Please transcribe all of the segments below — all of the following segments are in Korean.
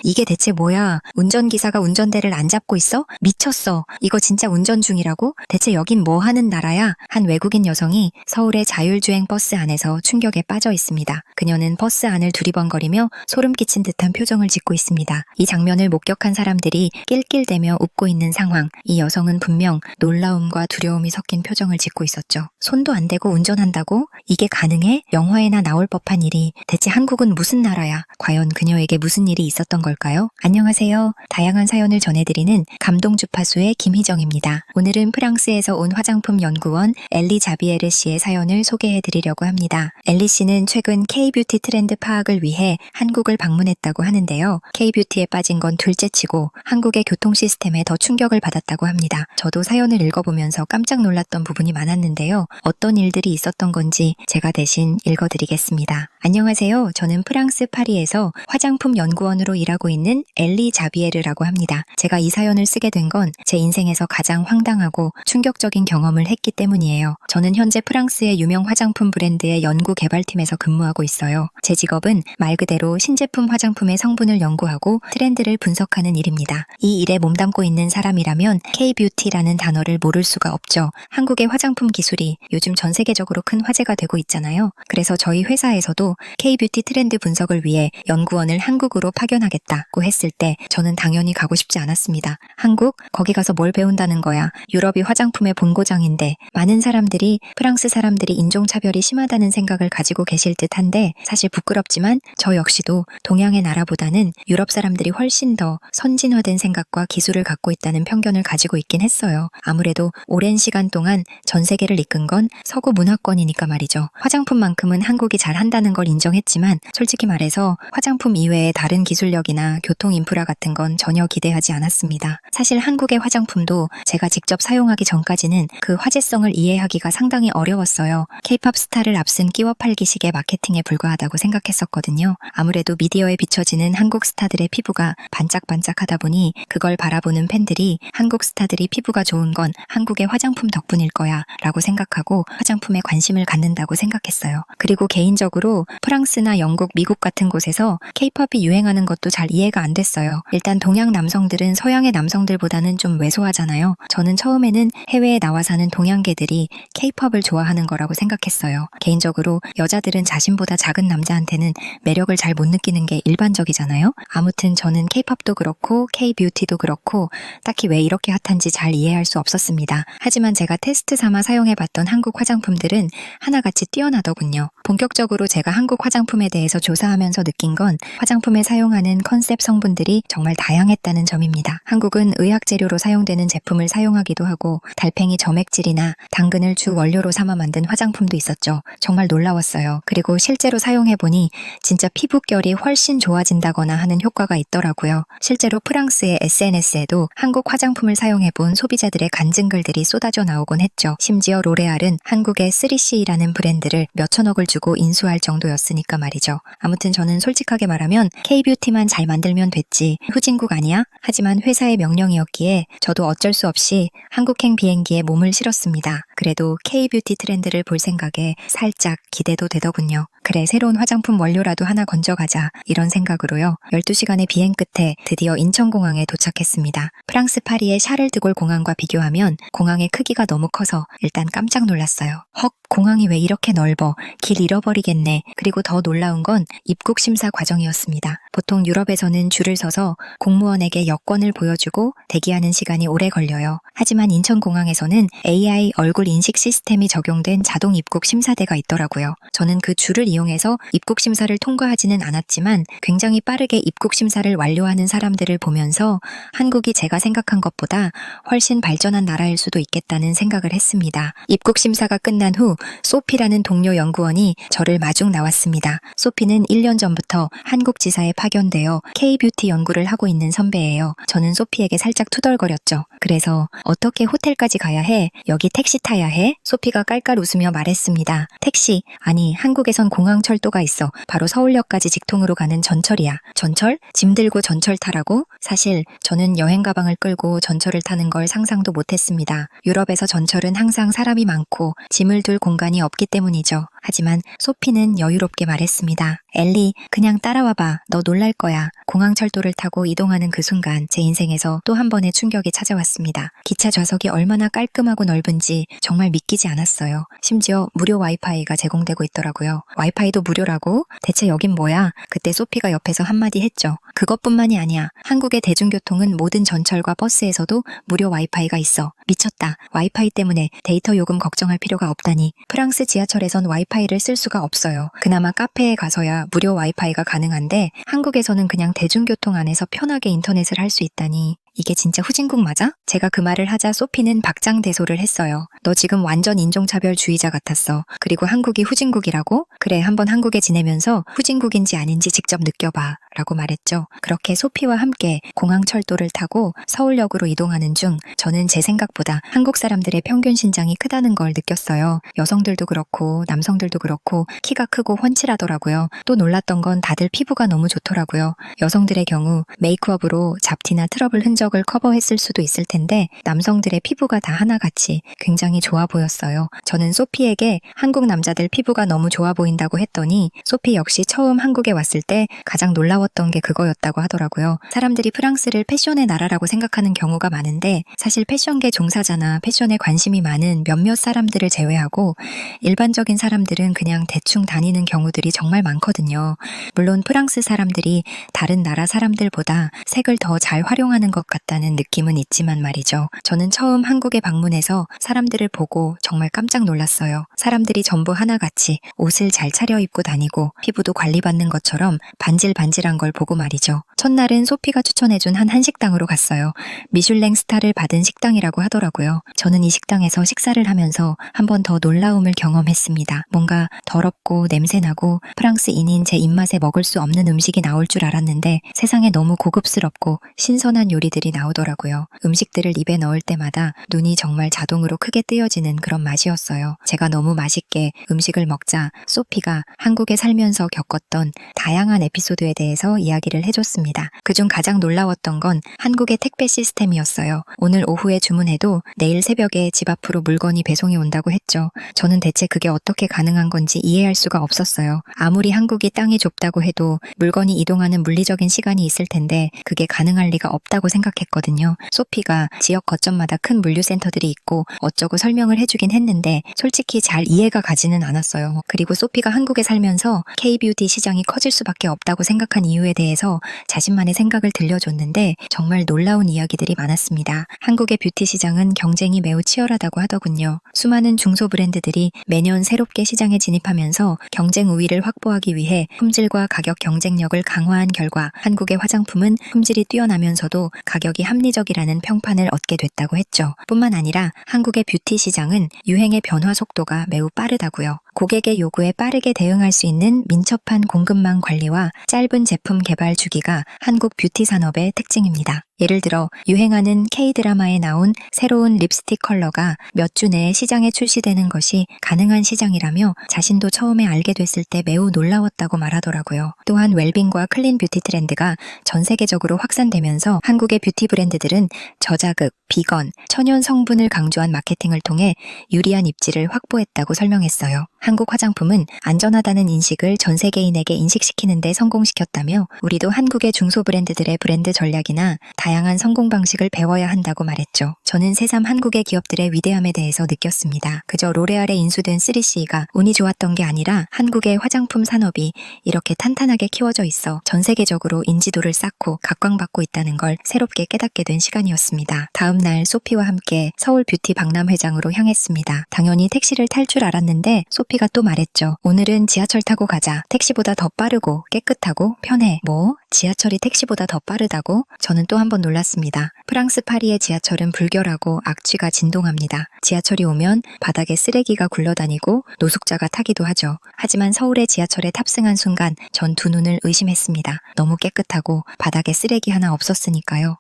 이게 대체 뭐야? 운전기사가 운전대를 안 잡고 있어? 미쳤어. 이거 진짜 운전 중이라고? 대체 여긴 뭐 하는 나라야? 한 외국인 여성이 서울의 자율주행 버스 안에서 충격에 빠져 있습니다. 그녀는 버스 안을 두리번거리며 소름 끼친 듯한 표정을 짓고 있습니다. 이 장면을 목격한 사람들이 낄낄대며 웃고 있는 상황. 이 여성은 분명 놀라움과 두려움이 섞인 표정을 짓고 있었죠. 손도 안 대고 운전한다고? 이게 가능해? 영화에나 나올 법한 일이 대체 한국은 무슨 나라야? 과연 그녀에게 무슨 일이 있었던 걸까요? 안녕하세요. 다양한 사연을 전해드리는 감동 주파수의 김희정입니다. 오늘은 프랑스에서 온 화장품 연구원 엘리 자비에르 씨의 사연을 소개해드리려고 합니다. 엘리 씨는 최근 K-뷰티 트렌드 파악을 위해 한국을 방문했다고 하는데요. K-뷰티에 빠진 건 둘째치고 한국의 교통 시스템에 더 충격을 받았다고 합니다. 저도 사연을 읽어보면서 깜짝 놀랐던 부분이 많았는데요. 어떤 일들이 있었던 건지 제가 대신 읽어드리겠습니다. 안녕하세요. 저는 프랑스 파리에서 화장품 연구원으로 일하고 있는 엘리 자비에르라고 합니다. 제가 이 사연을 쓰게 된 건 제 인생에서 가장 황당하고 충격적인 경험을 했기 때문이에요. 저는 현재 프랑스의 유명 화장품 브랜드의 연구 개발팀에서 근무하고 있어요. 제 직업은 말 그대로 신제품 화장품의 성분을 연구하고 트렌드를 분석하는 일입니다. 이 일에 몸담고 있는 사람이라면 K-뷰티라는 단어를 모를 수가 없죠. 한국의 화장품 기술이 요즘 전 세계적으로 큰 화제가 되고 있잖아요. 그래서 저희 회사에서도 K-뷰티 트렌드 분석을 위해 연구원을 한국으로 파견하겠다고 했을 때 저는 당연히 가고 싶지 않았습니다. 한국? 거기 가서 뭘 배운다는 거야. 유럽이 화장품의 본고장인데 많은 사람들이 프랑스 사람들이 인종차별이 심하다는 생각을 가지고 계실 듯한데 사실 부끄럽지만 저 역시도 동양의 나라보다는 유럽 사람들이 훨씬 더 선진화된 생각과 기술을 갖고 있다는 편견을 가지고 있긴 했어요. 아무래도 오랜 시간 동안 전 세계를 이끈 건 서구 문화권이니까 말이죠. 화장품만큼은 한국이 잘한다는 걸 인정했지만 솔직히 말해서 화장품 이외의 다른 기술력이나 교통 인프라 같은 건 전혀 기대하지 않았습니다. 사실 한국의 화장품도 제가 직접 사용하기 전까지는 그 화제성을 이해하기가 상당히 어려웠어요. K-팝 스타를 앞선 끼워 팔기식의 마케팅에 불과하다고 생각했었거든요. 아무래도 미디어에 비춰지는 한국 스타들의 피부가 반짝반짝하다 보니 그걸 바라보는 팬들이 한국 스타들이 피부가 좋은 건 한국의 화장품 덕분일 거야 라고 생각하고 화장품에 관심을 갖는다고 생각했어요. 그리고 개인적으로 프랑스나 영국, 미국 같은 곳에서 K-팝이 유행하는 것도 잘 이해가 안 됐어요. 일단 동양 남성들은 서양의 남성들보다는 좀 왜소하잖아요. 저는 처음에는 해외에 나와 사는 동양계들이 K-팝을 좋아하는 거라고 생각했어요. 개인적으로 여자들은 자신보다 작은 남자한테는 매력을 잘 못 느끼는 게 일반적이잖아요. 아무튼 저는 K-팝도 그렇고 K-뷰티도 그렇고 딱히 왜 이렇게 핫한지 잘 이해할 수 없었습니다. 하지만 제가 테스트 삼아 사용해봤던 한국 화장품들은 하나같이 뛰어나더군요. 본격적으로 제가 한국 화장품에 대해서 조사하면서 느낀 건 화장품에 사용하는 컨셉 성분들이 정말 다양했다는 점입니다. 한국은 의학 재료로 사용되는 제품을 사용하기도 하고 달팽이 점액질이나 당근을 주 원료로 삼아 만든 화장품도 있었죠. 정말 놀라웠어요. 그리고 실제로 사용해보니 진짜 피부결이 훨씬 좋아진다거나 하는 효과가 있더라고요. 실제로 프랑스의 SNS에도 한국 화장품을 사용해본 소비자들의 간증글들이 쏟아져 나오곤 했죠. 심지어 로레알은 한국의 3CE라는 브랜드를 몇천억을 주고 인수할 정도였으니까 말이죠. 아무튼 저는 솔직하게 말하면 K-뷰티만 잘 만들면 됐지 후진국 아니야? 하지만 회사의 명령이었기에 저도 어쩔 수 없이 한국행 비행기에 몸을 실었습니다. 그래도 K-뷰티 트렌드를 볼 생각에 살짝 기대도 되더군요. 그래, 새로운 화장품 원료라도 하나 건져가자 이런 생각으로요. 12시간의 비행 끝에 드디어 인천공항에 도착했습니다. 프랑스 파리의 샤를드골 공항과 비교하면 공항의 크기가 너무 커서 일단 깜짝 놀랐어요. 헉, 공항이 왜 이렇게 넓어? 길 잃어버리겠네. 그리고 더 놀라운 건 입국 심사 과정이었습니다. 보통 유럽에서는 줄을 서서 공무원에게 여권을 보여주고 대기하는 시간이 오래 걸려요. 하지만 인천공항에서는 AI 얼굴 인식 시스템이 적용된 자동 입국 심사대가 있더라고요. 저는 그 줄을 이용해서 입국 심사를 통과하지는 않았지만 굉장히 빠르게 입국 심사를 완료하는 사람들을 보면서 한국이 제가 생각한 것보다 훨씬 발전한 나라일 수도 있겠다는 생각을 했습니다. 입국 심사가 끝난 후 소피라는 동료 연구원이 저를 마중 나왔습니다. 소피는 1년 전부터 한국 지사에 파견되어 K-뷰티 연구를 하고 있는 선배예요. 저는 소피에게 살짝 투덜거렸죠. 그래서 어떻게 호텔까지 가야 해? 여기 택시 타야 해? 소피가 깔깔 웃으며 말했습니다. 택시? 아니, 한국에선 공항철도가 있어. 바로 서울역까지 직통으로 가는 전철이야. 전철? 짐 들고 전철 타라고? 사실 저는 여행 가방을 끌고 전철을 타는 걸 상상도 못했습니다. 유럽에서 전철은 항상 사람이 많고 짐을 둘 공간이 없기 때문이죠. 하지만 소피는 여유롭게 말했습니다. 엘리, 그냥 따라와봐. 너 놀랄 거야. 공항철도를 타고 이동하는 그 순간 제 인생에서 또 한 번의 충격이 찾아왔습니다. 기차 좌석이 얼마나 깔끔하고 넓은지 정말 믿기지 않았어요. 심지어 무료 와이파이가 제공되고 있더라고요. 와이파이도 무료라고? 대체 여긴 뭐야? 그때 소피가 옆에서 한마디 했죠. 그것뿐만이 아니야. 한국의 대중교통은 모든 전철과 버스에서도 무료 와이파이가 있어. 미쳤다. 와이파이 때문에 데이터 요금 걱정할 필요가 없다니. 프랑스 지하철에선 와이파이를 쓸 수가 없어요. 그나마 카페에 가서야 무료 와이파이가 가능한데 한국에서는 그냥 대중교통 안에서 편하게 인터넷을 할 수 있다니. 이게 진짜 후진국 맞아? 제가 그 말을 하자 소피는 박장대소를 했어요. 너 지금 완전 인종차별주의자 같았어. 그리고 한국이 후진국이라고? 그래, 한번 한국에 지내면서 후진국인지 아닌지 직접 느껴봐. 라고 말했죠. 그렇게 소피와 함께 공항철도를 타고 서울역으로 이동하는 중 저는 제 생각보다 한국 사람들의 평균 신장이 크다는 걸 느꼈어요. 여성들도 그렇고 남성들도 그렇고 키가 크고 훤칠하더라고요. 또 놀랐던 건 다들 피부가 너무 좋더라고요. 여성들의 경우 메이크업으로 잡티나 트러블 흔적을 커버했을 수도 있을 텐데 남성들의 피부가 다 하나같이 굉장히 좋아 보였어요. 저는 소피에게 한국 남자들 피부가 너무 좋아 보인다고 했더니 소피 역시 처음 한국에 왔을 때 가장 놀라웠던 게 그거였다고 하더라고요. 사람들이 프랑스를 패션의 나라라고 생각하는 경우가 많은데 사실 패션계 종사자나 패션에 관심이 많은 몇몇 사람들을 제외하고 일반적인 사람들은 그냥 대충 다니는 경우들이 정말 많거든요. 물론 프랑스 사람들이 다른 나라 사람들보다 색을 더 잘 활용하는 것 같다는 느낌은 있지만 말이죠. 저는 처음 한국에 방문해서 사람들을 보고 정말 깜짝 놀랐어요. 사람들이 전부 하나같이 옷을 잘 차려입고 다니고 피부도 관리받는 것처럼 반질반질한 걸 보고 말이죠. 첫날은 소피가 추천해준 한 한식당으로 갔어요. 미슐랭 스타를 받은 식당이라고 하더라고요. 저는 이 식당에서 식사를 하면서 한 번 더 놀라움을 경험했습니다. 뭔가 더럽고 냄새나고 프랑스인인 제 입맛에 먹을 수 없는 음식이 나올 줄 알았는데 세상에 너무 고급스럽고 신선한 요리들이 나오더라고요. 음식들을 입에 넣을 때마다 눈이 정말 자동으로 크게 뜨여지는 그런 맛이었어요. 제가 너무 맛있게 음식을 먹자 소피가 한국에 살면서 겪었던 다양한 에피소드에 대해서 이야기를 해줬습니다. 그중 가장 놀라웠던 건 한국의 택배 시스템이었어요. 오늘 오후에 주문해도 내일 새벽에 집 앞으로 물건이 배송이 온다고 했죠. 저는 대체 그게 어떻게 가능한 건지 이해할 수가 없었어요. 아무리 한국이 땅이 좁다고 해도 물건이 이동하는 물리적인 시간이 있을 텐데 그게 가능할 리가 없다고 생각했거든요. 소피가 지역 거점마다 큰 물류센터들이 있고 어쩌고 설명을 해주긴 했는데 솔직히 잘 이해가 가지는 않았어요. 그리고 소피가 한국에 살면서 K-뷰티 시장이 커질 수밖에 없다고 생각한 이유에 대해서 자신만의 생각을 들려줬는데 정말 놀라운 이야기들이 많았습니다. 한국의 뷰티 시장은 경쟁이 매우 치열하다고 하더군요. 수많은 중소 브랜드들이 매년 새롭게 시장에 진입하면서 경쟁 우위를 확보하기 위해 품질과 가격 경쟁력을 강화한 결과 한국의 화장품은 품질이 뛰어나면서도 가격이 합리적이라는 평판을 얻게 됐다고 했죠. 뿐만 아니라 한국의 뷰티 시장은 유행의 변화 속도가 매우 빠르다고요. 고객의 요구에 빠르게 대응할 수 있는 민첩한 공급망 관리와 짧은 제품 개발 주기가 한국 뷰티 산업의 특징입니다. 예를 들어 유행하는 K-드라마에 나온 새로운 립스틱 컬러가 몇 주 내에 시장에 출시되는 것이 가능한 시장이라며 자신도 처음에 알게 됐을 때 매우 놀라웠다고 말하더라고요. 또한 웰빙과 클린 뷰티 트렌드가 전 세계적으로 확산되면서 한국의 뷰티 브랜드들은 저자극, 비건, 천연 성분을 강조한 마케팅을 통해 유리한 입지를 확보했다고 설명했어요. 한국 화장품은 안전하다는 인식을 전 세계인에게 인식시키는 데 성공시켰다며 우리도 한국의 중소 브랜드들의 브랜드 전략이나 다양한 성공 방식을 배워야 한다고 말했죠. 저는 새삼 한국의 기업들의 위대함에 대해서 느꼈습니다. 그저 로레알에 인수된 3CE가 운이 좋았던 게 아니라 한국의 화장품 산업이 이렇게 탄탄하게 키워져 있어 전 세계적으로 인지도를 쌓고 각광받고 있다는 걸 새롭게 깨닫게 된 시간이었습니다. 다음 날 소피와 함께 서울 뷰티 박람회장으로 향했습니다. 당연히 택시를 탈 줄 알았는데 소피가 또 말했죠. 오늘은 지하철 타고 가자. 택시보다 더 빠르고 깨끗하고 편해. 뭐? 지하철이 택시보다 더 빠르다고? 저는 또 한 번 놀랐습니다. 프랑스 파리의 지하철은 불결하고 악취가 진동합니다. 지하철이 오면 바닥에 쓰레기가 굴러다니고 노숙자가 타기도 하죠. 하지만 서울의 지하철에 탑승한 순간 전 두 눈을 의심했습니다. 너무 깨끗하고 바닥에 쓰레기 하나 없었으니까요.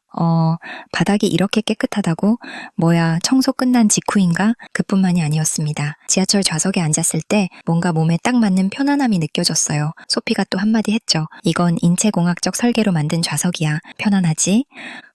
바닥이 이렇게 깨끗하다고? 뭐야, 청소 끝난 직후인가? 그뿐만이 아니었습니다. 지하철 좌석에 앉았을 때 뭔가 몸에 딱 맞는 편안함이 느껴졌어요. 소피가 또 한마디 했죠. 이건 인체공학적 설계로 만든 좌석이야. 편안하지?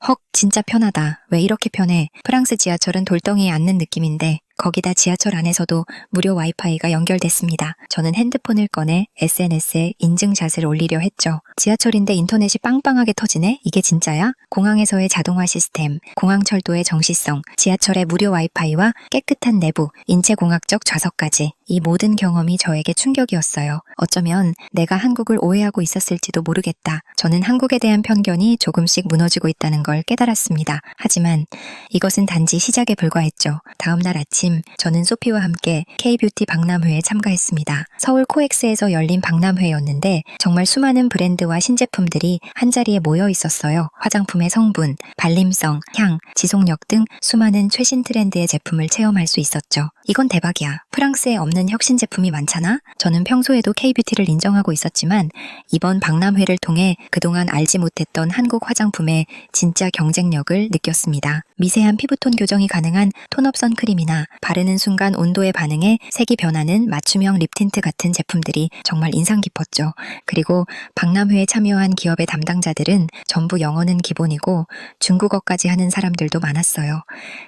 헉, 진짜 편하다. 왜 이렇게 편해? 프랑스 지하철은 돌덩이에 앉는 느낌인데 거기다 지하철 안에서도 무료 와이파이가 연결됐습니다. 저는 핸드폰을 꺼내 SNS에 인증샷을 올리려 했죠. 지하철인데 인터넷이 빵빵하게 터지네? 이게 진짜야? 공항에서의 자동화 시스템, 공항철도의 정시성, 지하철의 무료 와이파이와 깨끗한 내부, 인체공학적 좌석까지. 이 모든 경험이 저에게 충격이었어요. 어쩌면 내가 한국을 오해하고 있었을지도 모르겠다. 저는 한국에 대한 편견이 조금씩 무너지고 있다는 걸 깨달았습니다. 하지만 이것은 단지 시작에 불과했죠. 다음 날 아침 저는 소피와 함께 K뷰티 박람회에 참가했습니다. 서울 코엑스에서 열린 박람회였는데 정말 수많은 브랜드와 신제품들이 한자리에 모여 있었어요. 화장품의 성분, 발림성, 향, 지속력 등 수많은 최신 트렌드의 제품을 체험할 수 있었죠. 이건 대박이야. 프랑스에 없는 혁신 제품이 많잖아? 저는 평소에도 K뷰티를 인정하고 있었지만 이번 박람회를 통해 그동안 알지 못했던 한국 화장품의 진짜 경쟁력을 느꼈습니다. 미세한 피부톤 교정이 가능한 톤업 선크림이나 바르는 순간 온도에 반응해 색이 변하는 맞춤형 립 틴트 같은 제품들이 정말 인상 깊었죠. 그리고 박람회에 참여한 기업의 담당자들은 전부 영어는 기본이고 중국어까지 하는 사람들도 많았어요.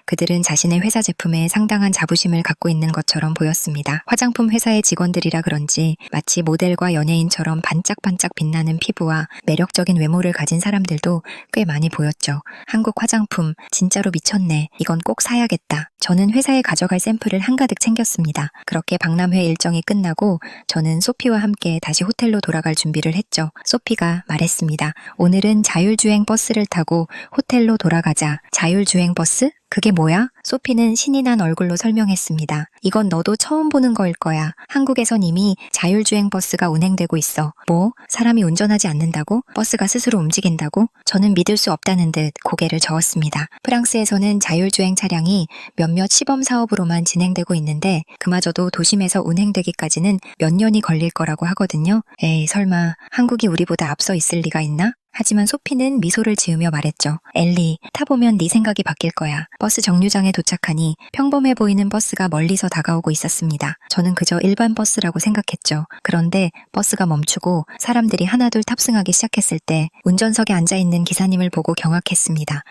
그들은 자신의 회사 제품에 상당한 자부심을 갖고 있는 것처럼 보였습니다. 화장품 회사의 직원들이라 그런지 마치 모델과 연예인처럼 반짝반짝 빛나는 피부와 매력적인 외모를 가진 사람들도 꽤 많이 보였죠. 한국 화장품 진짜로 미쳤네. 이건 꼭 사야겠다. 저는 회사에 가져갈 샘플을 한가득 챙겼습니다. 그렇게 박람회 일정이 끝나고 저는 소피와 함께 다시 호텔로 돌아갈 준비를 했죠. 소피가 말했습니다. 오늘은 자율주행 버스를 타고 호텔로 돌아가자. 자율주행 버스? 그게 뭐야? 소피는 신이 난 얼굴로 설명했습니다. 이건 너도 처음 보는 거일 거야. 한국에선 이미 자율주행 버스가 운행되고 있어. 뭐? 사람이 운전하지 않는다고? 버스가 스스로 움직인다고? 저는 믿을 수 없다는 듯 고개를 저었습니다. 프랑스에서는 자율주행 차량이 몇몇 시범 사업으로만 진행되고 있는데 그마저도 도심에서 운행되기까지는 몇 년이 걸릴 거라고 하거든요. 에이, 설마 한국이 우리보다 앞서 있을 리가 있나? 하지만 소피는 미소를 지으며 말했죠. 엘리, 타보면 네 생각이 바뀔 거야. 버스 정류장에 도착하니 평범해 보이는 버스가 멀리서 다가오고 있었습니다. 저는 그저 일반 버스라고 생각했죠. 그런데 버스가 멈추고 사람들이 하나둘 탑승하기 시작했을 때 운전석에 앉아있는 기사님을 보고 경악했습니다.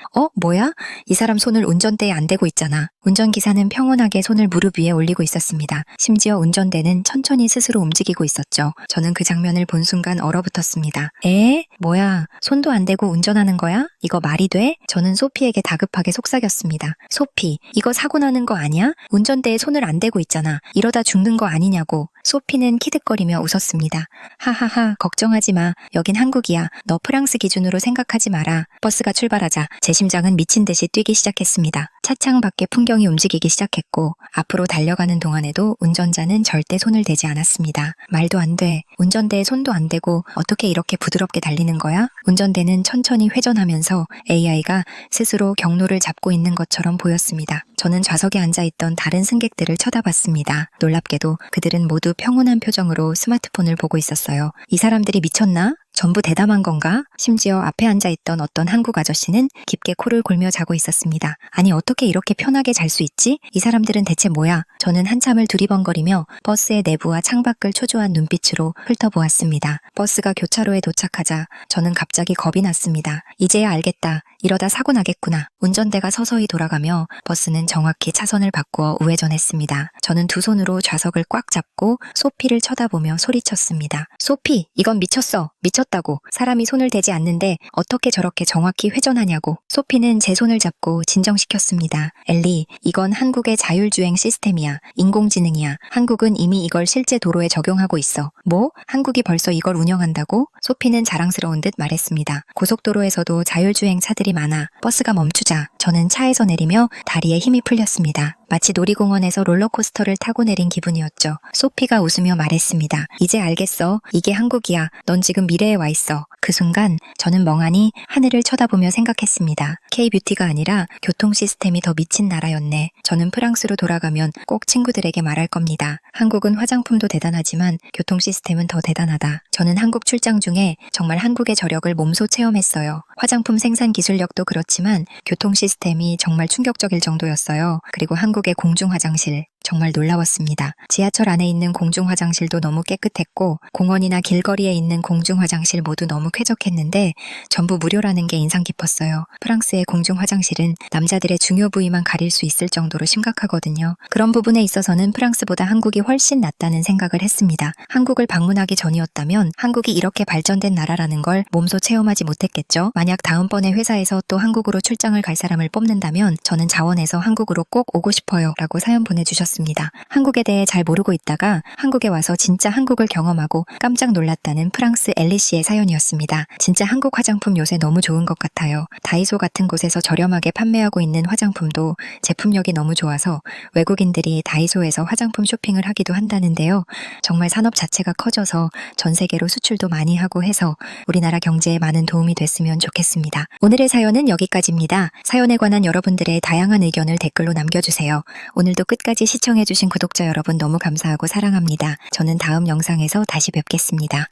뭐야? 이 사람 손을 운전대에 안 대고 있잖아. 운전기사는 평온하게 손을 무릎 위에 올리고 있었습니다. 심지어 운전대는 천천히 스스로 움직이고 있었죠. 저는 그 장면을 본 순간 얼어붙었습니다. 뭐야? 손도 안 대고 운전하는 거야? 이거 말이 돼? 저는 소피에게 다급하게 속삭였습니다. 소피, 이거 사고 나는 거 아니야? 운전대에 손을 안 대고 있잖아. 이러다 죽는 거 아니냐고. 소피는 키득거리며 웃었습니다. 하하하, 걱정하지 마. 여긴 한국이야. 너 프랑스 기준으로 생각하지 마라. 버스가 출발하자 제 심장은 미친 듯이 뛰기 시작했습니다. 차창 밖에 풍경이 움직이기 시작했고 앞으로 달려가는 동안에도 운전자는 절대 손을 대지 않았습니다. 말도 안 돼. 운전대에 손도 안 대고 어떻게 이렇게 부드럽게 달리는 거야? 운전대는 천천히 회전하면서 AI가 스스로 경로를 잡고 있는 것처럼 보였습니다. 저는 좌석에 앉아있던 다른 승객들을 쳐다봤습니다. 놀랍게도 그들은 모두 평온한 표정으로 스마트폰을 보고 있었어요. 이 사람들이 미쳤나? 전부 대담한 건가? 심지어 앞에 앉아있던 어떤 한국 아저씨는 깊게 코를 골며 자고 있었습니다. 아니 어떻게 이렇게 편하게 잘 수 있지? 이 사람들은 대체 뭐야? 저는 한참을 두리번거리며 버스의 내부와 창밖을 초조한 눈빛으로 훑어보았습니다. 버스가 교차로에 도착하자 저는 갑자기 겁이 났습니다. 이제야 알겠다. 이러다 사고 나겠구나. 운전대가 서서히 돌아가며 버스는 정확히 차선을 바꾸어 우회전했습니다. 저는 두 손으로 좌석을 꽉 잡고 소피를 쳐다보며 소리쳤습니다. 소피, 이건 미쳤어. 미쳤다고. 사람이 손을 대지 않는데 어떻게 저렇게 정확히 회전하냐고. 소피는 제 손을 잡고 진정시켰습니다. 엘리, 이건 한국의 자율주행 시스템이야. 인공지능이야. 한국은 이미 이걸 실제 도로에 적용하고 있어. 뭐? 한국이 벌써 이걸 운영한다고? 소피는 자랑스러운 듯 말했습니다. 고속도로에서도 자율주행 차들이 많아. 버스가 멈추자 저는 차에서 내리며 다리에 힘이 풀렸습니다. 마치 놀이공원에서 롤러코스터를 타고 내린 기분이었죠. 소피가 웃으며 말했습니다. 이제 알겠어. 이게 한국이야. 넌 지금 미래에 와 있어. 그 순간 저는 멍하니 하늘을 쳐다보며 생각했습니다. K-뷰티가 아니라 교통 시스템이 더 미친 나라였네. 저는 프랑스로 돌아가면 꼭 친구들에게 말할 겁니다. 한국은 화장품도 대단하지만 교통 시스템은 더 대단하다. 저는 한국 출장 중에 정말 한국의 저력을 몸소 체험했어요. 화장품 생산 기술력도 그렇지만 교통 시스템이 정말 충격적일 정도였어요. 그리고 한국의 공중 화장실 정말 놀라웠습니다. 지하철 안에 있는 공중 화장실도 너무 깨끗했고 공원이나 길거리에 있는 공중 화장실 모두 너무 쾌적했는데 전부 무료라는 게 인상 깊었어요. 프랑스의 공중 화장실은 남자들의 중요 부위만 가릴 수 있을 정도로 심각하거든요. 그런 부분에 있어서는 프랑스보다 한국이 훨씬 낫다는 생각을 했습니다. 한국을 방문하기 전이었다면 한국이 이렇게 발전된 나라라는 걸 몸소 체험하지 못했겠죠. 만약 다음번에 회사에서 또 한국으로 출장을 갈 사람을 뽑는다면 저는 자원해서 한국으로 꼭 오고 싶어요 라고 사연 보내주셨습니다. 한국에 대해 잘 모르고 있다가 한국에 와서 진짜 한국을 경험하고 깜짝 놀랐다는 프랑스 엘리씨의 사연이었습니다. 진짜 한국 화장품 요새 너무 좋은 것 같아요. 다이소 같은 곳에서 저렴하게 판매하고 있는 화장품도 제품력이 너무 좋아서 외국인들이 다이소에서 화장품 쇼핑을 하기도 한다는데요. 정말 산업 자체가 커져서 전 세계로 수출도 많이 하고 해서 우리나라 경제에 많은 도움이 됐으면 좋겠습니다. 오늘의 사연은 여기까지입니다. 사연에 관한 여러분들의 다양한 의견을 댓글로 남겨주세요. 오늘도 끝까지 시청해주신 구독자 여러분 너무 감사하고 사랑합니다. 저는 다음 영상에서 다시 뵙겠습니다.